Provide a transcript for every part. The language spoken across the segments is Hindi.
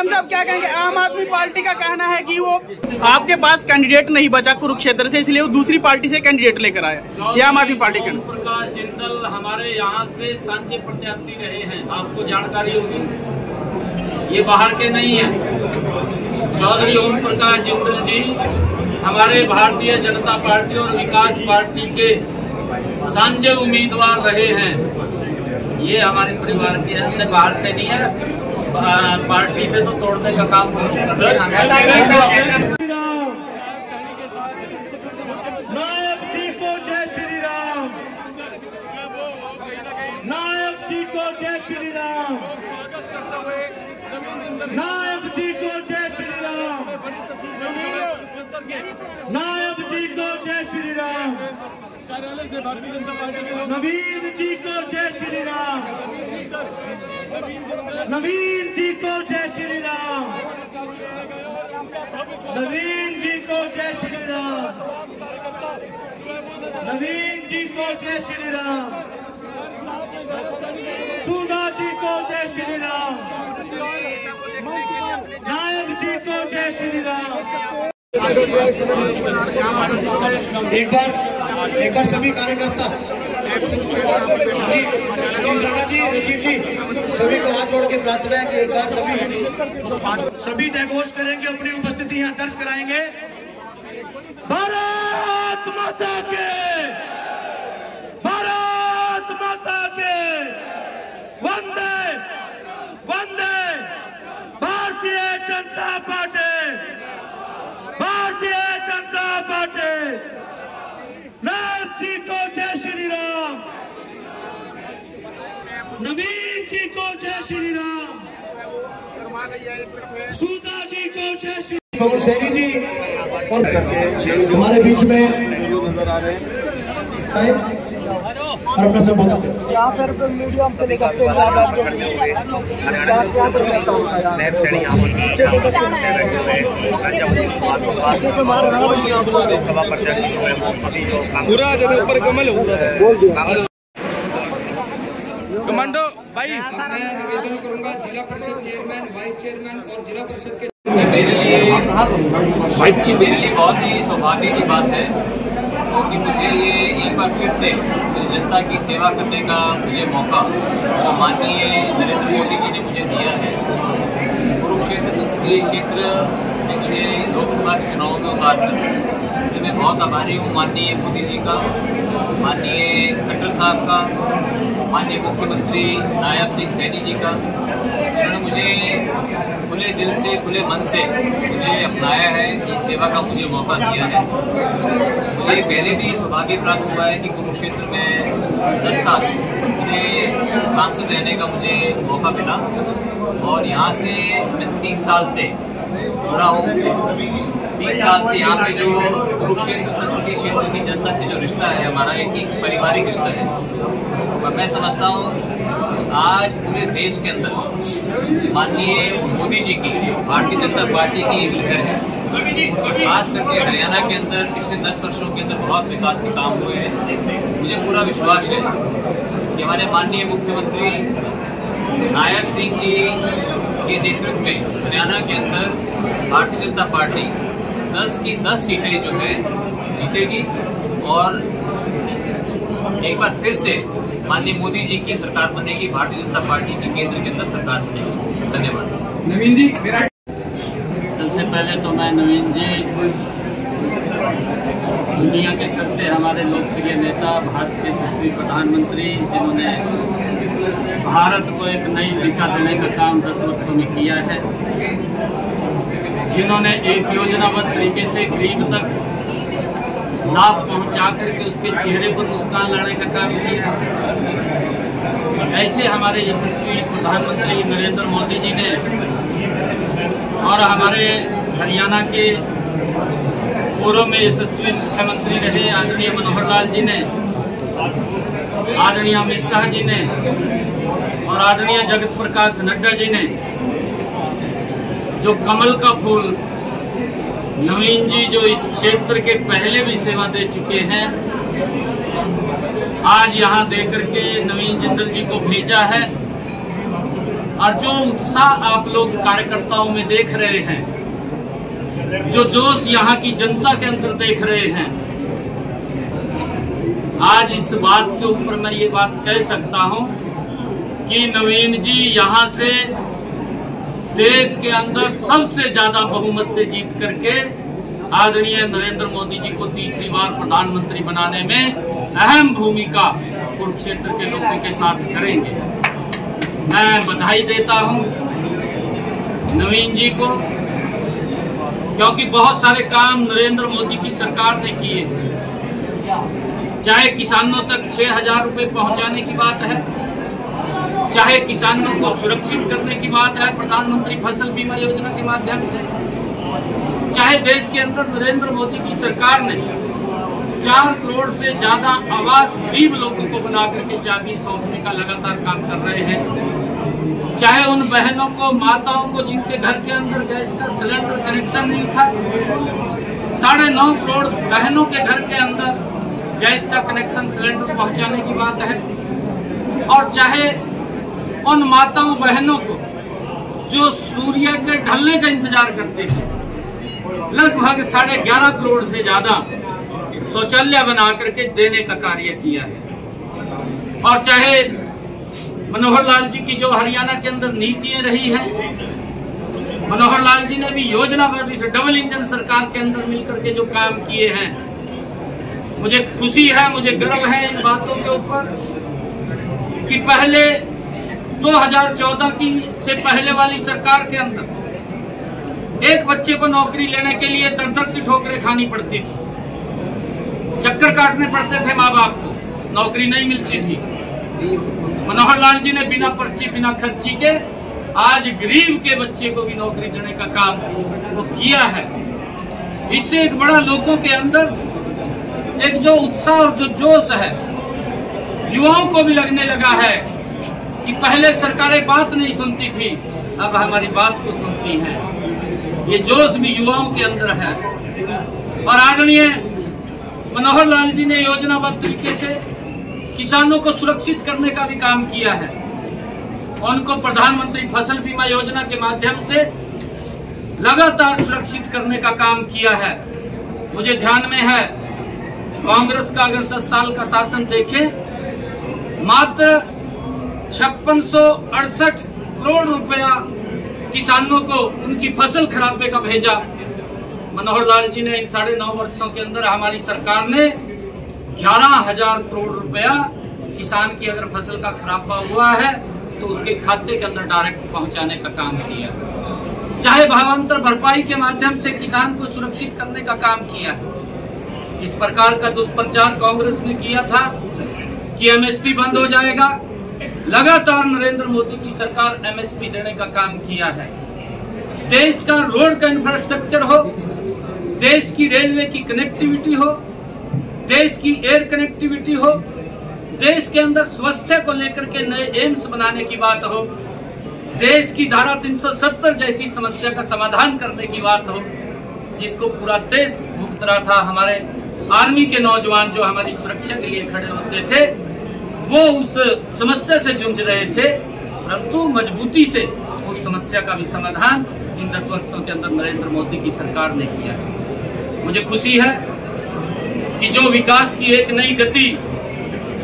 सीएम साहब क्या कहेंगे? आम आदमी पार्टी का कहना है कि वो आपके पास कैंडिडेट नहीं बचा कुरुक्षेत्र से, इसलिए वो दूसरी पार्टी से कैंडिडेट लेकर आया। ये आम आदमी पार्टी का। प्रकाश जिंदल हमारे यहाँ से सांझे प्रत्याशी रहे हैं, आपको जानकारी होगी, ये बाहर के नहीं है। चौधरी ओम प्रकाश जिंदल जी हमारे भारतीय जनता पार्टी और विकास पार्टी के सांझे उम्मीदवार रहे हैं। ये हमारे परिवार के हैं, हमने बाहर से नहीं है, पार्टी से तो तोड़ने का काम शुरू कर रहे हैं। नायब जी को जय श्री राम, नायब जी को जय श्री राम, नायब जी को जय श्री राम, नायब जी को जय श्री राम, कार्यालय से भारतीय जनता पार्टी के लोग नवीन जी को जय श्री राम, नवीन जी को जय श्री राम, नवीन जी को जय श्री राम, नवीन जी को जय श्री राम, सुधा जी को जय श्री राम, नायब जी को जय श्री राम। एक बार सभी कार्यकर्ता जी राजीव जी सभी को हाथ जोड़ के प्रार्थना है कि एक बार सभी जयघोष करेंगे, अपनी उपस्थिति यहाँ दर्ज कराएंगे। भारत माता के, भारत माता के, वंदे वंदे भारतीय जनता पार्टी, भारतीय जनता पार्टी। नायब जी को जय श्री राम, नवीन जी को जय श्री राम, सुधा जी को जय श्री पवन सैनी जी और हमारे बीच में और अपना संबोधन करें। यहाँ पर मीडिया से लेकर पूरा जगह ऊपर कमल कमांडो भाई। मैं निवेदन करूंगा जिला परिषद चेयरमैन, वाइस चेयरमैन और जिला परिषद के मेरे लिए बहुत ही सौभाग्य की बात है, क्योंकि मुझे ये एक बार फिर से जनता की सेवा करने का मुझे मौका माननीय नरेंद्र मोदी जी ने मुझे दिया है। कुरुक्षेत्र संसदीय क्षेत्र से मुझे लोकसभा चुनाव में उतारकर इसलिए मैं बहुत आभारी हूँ माननीय मोदी जी का, माननीय खट्टर साहब का, माननीय मुख्यमंत्री नायब सिंह सैनी जी का, जिन्होंने मुझे खुले दिल से, खुले मन से मुझे अपनाया है, ये सेवा का मुझे मौका दिया है। मुझे पहले भी सौभाग्य प्राप्त हुआ है कि कुरुक्षेत्र में 10 साल मुझे सांसद रहने का मुझे मौका मिला और यहाँ से मैं 30 साल से जुड़ा हूँ। 30 साल से यहाँ पे जो कुरुक्षेत्र संसदीय क्षेत्र की जनता से जो रिश्ता है हमारा, एक पारिवारिक रिश्ता है। और मैं समझता हूँ आज पूरे देश के अंदर माननीय मोदी जी की भारतीय जनता पार्टी की एक लहर है। खास करके हरियाणा के अंदर पिछले 10 वर्षों के अंदर बहुत विकास के काम हुए हैं। मुझे पूरा विश्वास है कि हमारे माननीय मुख्यमंत्री नायब सिंह जी के नेतृत्व में हरियाणा के अंदर भारतीय जनता पार्टी 10 की 10 सीटें जो है जीतेगी और एक बार फिर से माननीय मोदी जी की सरकार बनेगी, भारतीय जनता पार्टी की केंद्र के अंदर सरकार बनेगी। धन्यवाद। नवीन जी सबसे पहले तो मैं नवीन जी दुनिया के सबसे हमारे लोकप्रिय नेता, भारत के यशस्वी प्रधानमंत्री, जिन्होंने भारत को एक नई दिशा देने का काम 10 वर्षों में किया है, जिन्होंने एक योजनाबद्ध तरीके से गरीब तक लाभ पहुंचा करके उसके चेहरे पर मुस्कान लाने का काम किया है। ऐसे हमारे यशस्वी प्रधानमंत्री नरेंद्र मोदी जी ने और हमारे हरियाणा के पूर्व में यशस्वी मुख्यमंत्री रहे आदरणीय मनोहर लाल जी ने, आदरणीय अमित शाह जी ने और आदरणीय जगत प्रकाश नड्डा जी ने जो कमल का फूल, नवीन जी जो इस क्षेत्र के पहले भी सेवा दे चुके हैं, आज यहाँ देकर के नवीन जिंदल जी को भेजा है और जो उत्साह आप लोग कार्यकर्ताओं में देख रहे हैं, जो जोश यहाँ की जनता के अंदर देख रहे हैं, आज इस बात के ऊपर मैं ये बात कह सकता हूँ कि नवीन जी यहाँ से देश के अंदर सबसे ज्यादा बहुमत से जीत करके आदरणीय नरेंद्र मोदी जी को तीसरी बार प्रधानमंत्री बनाने में अहम भूमिका कुरुक्षेत्र के लोगों के साथ करेंगे। मैं बधाई देता हूं नवीन जी को, क्योंकि बहुत सारे काम नरेंद्र मोदी की सरकार ने किए हैं। चाहे किसानों तक 6,000 रुपए पहुंचाने की बात है, चाहे किसानों को सुरक्षित करने की बात है प्रधानमंत्री फसल बीमा योजना के माध्यम से, चाहे देश के अंदर नरेंद्र मोदी की सरकार ने 4 करोड़ से ज्यादा आवास गरीब लोगों को बना करके चाबी सौंपने का लगातार काम कर रहे हैं, चाहे उन बहनों को, माताओं को जिनके घर के अंदर गैस का सिलेंडर कनेक्शन नहीं था, 9.5 करोड़ बहनों के घर के अंदर गैस का कनेक्शन सिलेंडर पहुंचाने की बात है, और चाहे उन माताओं बहनों को जो सूर्य के ढलने का इंतजार करते थे, लगभग 11.5 करोड़ से ज्यादा शौचालय बना करके देने का कार्य किया है। और चाहे मनोहर लाल जी की जो हरियाणा के अंदर नीतियां रही हैं, मनोहर लाल जी ने भी योजनाबद्ध इस डबल इंजन सरकार के अंदर मिलकर के जो काम किए हैं, मुझे खुशी है, मुझे गर्व है इन बातों के ऊपर कि पहले 2014 की से पहले वाली सरकार के अंदर एक बच्चे को नौकरी लेने के लिए दर-दर की ठोकरें खानी पड़ती थी, चक्कर काटने पड़ते थे माँ बाप को, नौकरी नहीं मिलती थी। मनोहर लाल जी ने बिना पर्ची बिना खर्ची के आज गरीब के बच्चे को भी नौकरी देने का काम वो किया है। इससे एक बड़ा लोगों के अंदर एक जो उत्साह और जो जोश है, युवाओं को भी लगने लगा है कि पहले सरकारें बात नहीं सुनती थी, अब हमारी बात को सुनती हैं। ये जोश भी युवाओं के अंदर है। और आदरणीय मनोहर लाल जी ने योजनाबद्ध तरीके से किसानों को सुरक्षित करने का भी काम किया है। उनको प्रधानमंत्री फसल बीमा योजना के माध्यम से लगातार सुरक्षित करने का काम किया है। मुझे ध्यान में है, कांग्रेस का अगर 10 साल का शासन देखें, मात्र 5668 करोड़ रुपया किसानों को उनकी फसल खराबे का भेजा। मनोहर लाल जी ने इन 9.5 वर्षों के अंदर हमारी सरकार ने 11,000 करोड़ रुपया किसान की अगर फसल का खराबा हुआ है तो उसके खाते के अंदर डायरेक्ट पहुंचाने का काम किया। चाहे भावांतर भरपाई के माध्यम से किसान को सुरक्षित करने का काम किया है। इस प्रकार का दुष्प्रचार कांग्रेस ने किया था कि एमएसपी बंद हो जाएगा, लगातार नरेंद्र मोदी की सरकार एमएसपी देने का काम किया है। देश का रोड का इंफ्रास्ट्रक्चर हो, देश की रेलवे की कनेक्टिविटी हो, देश की एयर कनेक्टिविटी हो, देश के अंदर स्वास्थ्य को लेकर के नए एम्स बनाने की बात हो, देश की धारा 370 जैसी समस्या का समाधान करने की बात हो, जिसको पूरा देश भुगत रहा था। हमारे आर्मी के नौजवान जो हमारी सुरक्षा के लिए खड़े होते थे, वो उस समस्या से जूझ रहे थे, परंतु मजबूती से उस समस्या का भी समाधान इन 10 वर्षों के अंदर नरेंद्र मोदी की सरकार ने किया है। मुझे खुशी है कि जो विकास की एक नई गति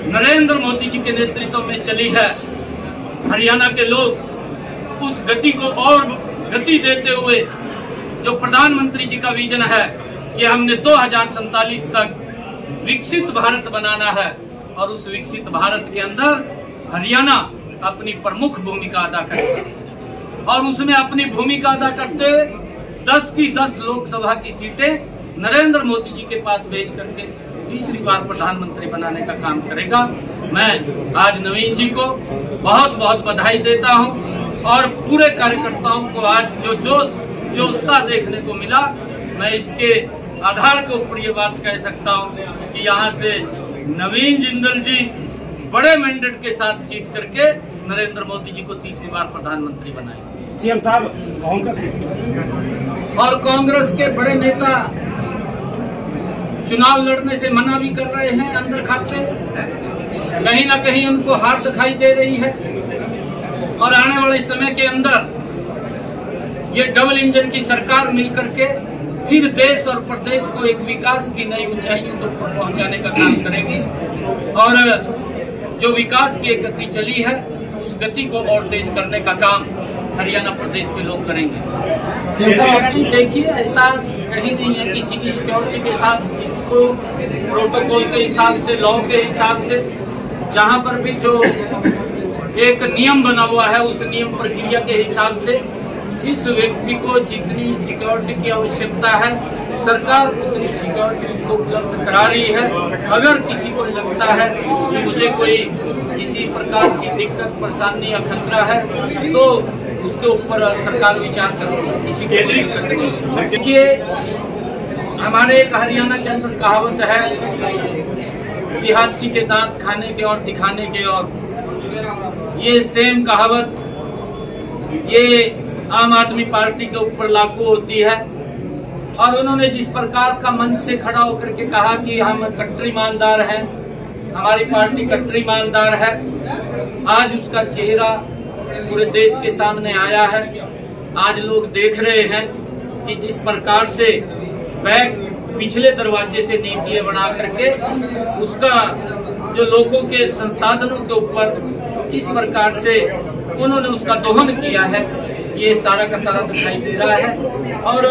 नरेंद्र मोदी जी के नेतृत्व में चली है, हरियाणा के लोग उस गति को और गति देते हुए जो प्रधानमंत्री जी का विजन है कि हमने 2047 तक विकसित भारत बनाना है, और उस विकसित भारत के अंदर हरियाणा अपनी प्रमुख भूमिका अदा करेगा। और उसमें अपनी भूमिका अदा करते हुए 10 की 10 लोकसभा की सीटें नरेंद्र मोदी जी के पास भेज करके तीसरी बार प्रधानमंत्री बनाने का काम करेगा। मैं आज नवीन जी को बहुत बहुत बधाई देता हूं, और पूरे कार्यकर्ताओं को आज जो जोश जो उत्साह देखने को मिला, मैं इसके आधार के ऊपर ये बात कह सकता हूं कि यहाँ से नवीन जिंदल जी बड़े मैंडेट के साथ जीत करके नरेंद्र मोदी जी को तीसरी बार प्रधानमंत्री बनाए। सीएम साहब, और कांग्रेस के बड़े नेता चुनाव लड़ने से मना भी कर रहे हैं अंदर खाते, कहीं ना कहीं उनको हार दिखाई दे रही है। और आने वाले समय के अंदर ये डबल इंजन की सरकार मिलकर के फिर देश और प्रदेश को एक विकास की नई ऊंचाइयों को पहुंचाने का काम करेगी और जो विकास की एक गति चली है उस गति को और तेज करने का काम हरियाणा प्रदेश के लोग करेंगे। देखिए, ऐसा कहीं नहीं है किसी की सिक्योरिटी के साथ, इसको प्रोटोकॉल के हिसाब से, लॉ के हिसाब से, जहां पर भी जो एक नियम बना हुआ है उस नियम प्रक्रिया के हिसाब से जिस व्यक्ति को जितनी सिक्योरिटी की आवश्यकता है सरकार उतनी सिक्योरिटी उसको उपलब्ध करा रही है। अगर किसी को लगता है कि मुझे कोई किसी प्रकार की दिक्कत, परेशानी या खतरा है तो उसके ऊपर सरकार विचार करती है, किसी को दिक्कत नहीं। देखिए, हमारे एक हरियाणा के अंदर कहावत है कि हाथी के दांत खाने के और दिखाने के, और ये सेम कहावत ये आम आदमी पार्टी के ऊपर लागू होती है। और उन्होंने जिस प्रकार का मंच से खड़ा होकर के कहा कि हम कट्टर ईमानदार हैं, हमारी पार्टी कट्टर ईमानदार है, आज उसका चेहरा पूरे देश के सामने आया है। आज लोग देख रहे हैं कि जिस प्रकार से बैक पिछले दरवाजे से नीतियां बना करके उसका जो लोगों के संसाधनों के ऊपर किस प्रकार से उन्होंने उसका दोहन किया है, ये सारा का सारा दिखाई दे रहा है। और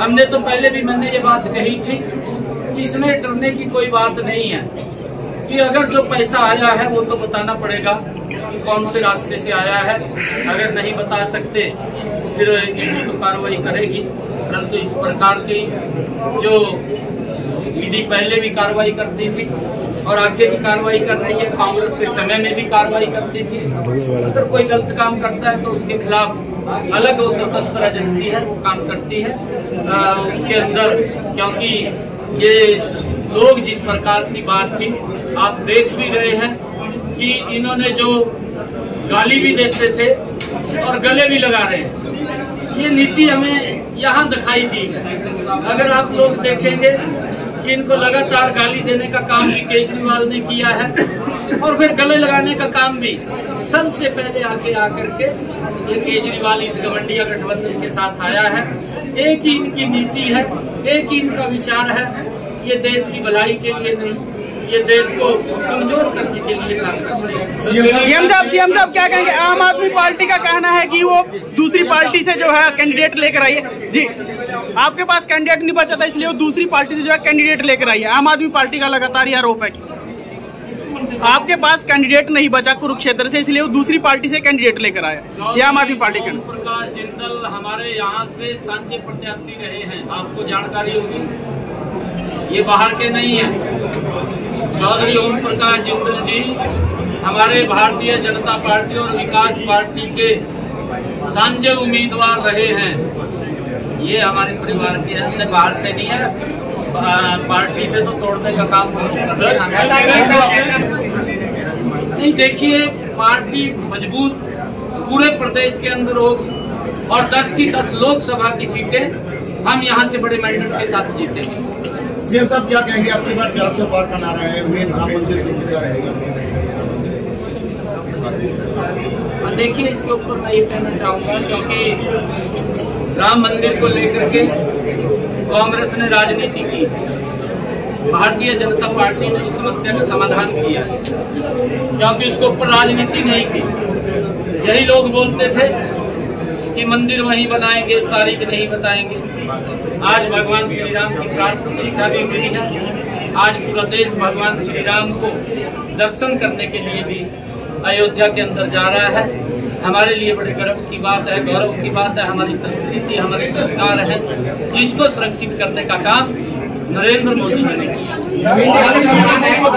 हमने तो पहले भी मैंने ये बात कही थी कि इसमें डरने की कोई बात नहीं है, कि अगर जो पैसा आया है वो तो बताना पड़ेगा कि कौन से रास्ते से आया है। अगर नहीं बता सकते फिर तो कार्रवाई करेगी, परंतु इस प्रकार की जो ईडी पहले भी कार्रवाई करती थी और आगे भी कार्रवाई कर रही है, कांग्रेस के समय में भी कार्रवाई करती थी। अगर कोई गलत काम करता है तो उसके खिलाफ अलग वो स्वतंत्र एजेंसी है, वो काम करती है उसके अंदर। क्योंकि ये लोग जिस प्रकार की बात थी आप देख भी रहे हैं कि इन्होंने जो गाली भी देते थे और गले भी लगा रहे हैं, ये नीति हमें यहाँ दिखाई दी है। अगर आप लोग देखेंगे कि इनको लगातार गाली देने का काम भी केजरीवाल ने किया है और फिर गले लगाने का काम भी सबसे पहले आके आकर के ये केजरीवाल इस गठबंधन गठबंधन के साथ आया है। एक ही इनकी नीति है, एक ही इनका विचार है, ये देश की भलाई के लिए नहीं, ये देश को कमजोर करने के लिए काम करते हैं। सीएम साहब क्या कहेंगे? आम आदमी पार्टी का कहना है कि वो दूसरी पार्टी से जो है कैंडिडेट लेकर आई है। जी, आपके पास कैंडिडेट नहीं बचा था इसलिए वो दूसरी पार्टी से जो है कैंडिडेट लेकर आई है। आम आदमी पार्टी का लगातार ये आरोप है कि आपके पास कैंडिडेट नहीं बचा कुरुक्षेत्र से इसलिए वो दूसरी पार्टी से कैंडिडेट लेकर आया। ये आम आदमी पार्टी का। प्रकाश जिंदल हमारे यहाँ से सांझे प्रत्याशी रहे हैं, आपको जानकारी होगी, ये बाहर के नहीं है। चौधरी ओम प्रकाश जिंदल जी हमारे भारतीय जनता पार्टी और विकास पार्टी के सांझे उम्मीदवार रहे हैं। ये हमारे परिवार के हैं, हमने बाहर से नहीं है, पार्टी से तो तोड़ने का काम नहीं। देखिए, पार्टी मजबूत पूरे प्रदेश के अंदर होगी और 10 की 10 लोकसभा की सीटें हम यहाँ से बड़े मैंडेट के साथ जीतेंगे। सीएम साहब क्या कहेंगे? आपकी बार 400 पार का नारा है, मेन राम मंदिर की जगह रहेगा। देखिए, इसके ऊपर मैं ये कहना चाहूँगा, क्योंकि राम मंदिर को लेकर के कांग्रेस ने राजनीति की, भारतीय जनता पार्टी ने इस समस्या का समाधान किया, क्योंकि उसके ऊपर राजनीति नहीं की। यही लोग बोलते थे कि मंदिर वहीं बनाएंगे, तारीख नहीं बताएंगे। आज भगवान श्री राम की प्राण प्रतिष्ठा भी हुई है। आज पूरा देश भगवान श्री राम को दर्शन करने के लिए भी अयोध्या के अंदर जा रहा है। हमारे लिए बड़े गर्व की बात है, गौरव की बात है। हमारी संस्कृति, हमारे संस्कार है, जिसको सुरक्षित करने का काम नरेंद्र मोदी जी ने किया।